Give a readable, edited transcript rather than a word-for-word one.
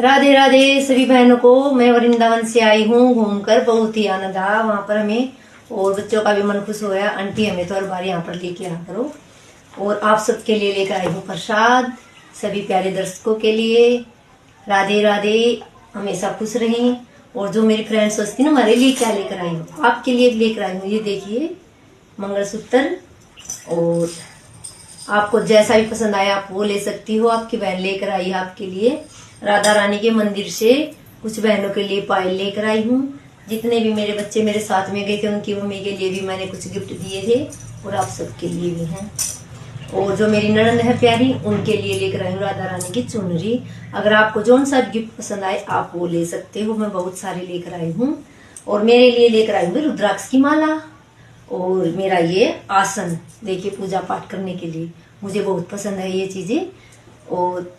राधे राधे सभी बहनों को। मैं वृंदावन से आई हूँ घूमकर, बहुत ही आनंद आया वहाँ पर हमें, और बच्चों का भी मन खुश होया। आंटी हमें तो हर बार यहाँ पर लेके आया करो, और आप सबके लिए लेकर आई हूँ प्रसाद, सभी प्यारे दर्शकों के लिए। राधे राधे, हमेशा खुश रहें। और जो मेरी फ्रेंड्स सोचती ना हमारे लिए क्या लेकर आई हूँ, आपके लिए भी लेकर आई हूँ। ये देखिए मंगलसूत्र, और आपको जैसा भी पसंद आया आप वो ले सकती हो। आपकी बहन लेकर आई है आपके लिए राधा रानी के मंदिर से। कुछ बहनों के लिए पायल लेकर आई हूँ। जितने भी मेरे बच्चे मेरे साथ में गए थे उनकी मम्मी के लिए भी मैंने कुछ गिफ्ट दिए थे, और आप सबके लिए भी हैं। और जो मेरी ननद है प्यारी, उनके लिए लेकर आई हूँ राधा रानी की चुनरी। अगर आपको जौन सा गिफ्ट पसंद आए आप वो ले सकते हो, मैं बहुत सारे लेकर आई हूँ। और मेरे लिए लेकर आई हूँ रुद्राक्ष की माला, और मेरा ये आसन देखिए पूजा पाठ करने के लिए, मुझे बहुत पसंद है ये चीजें। और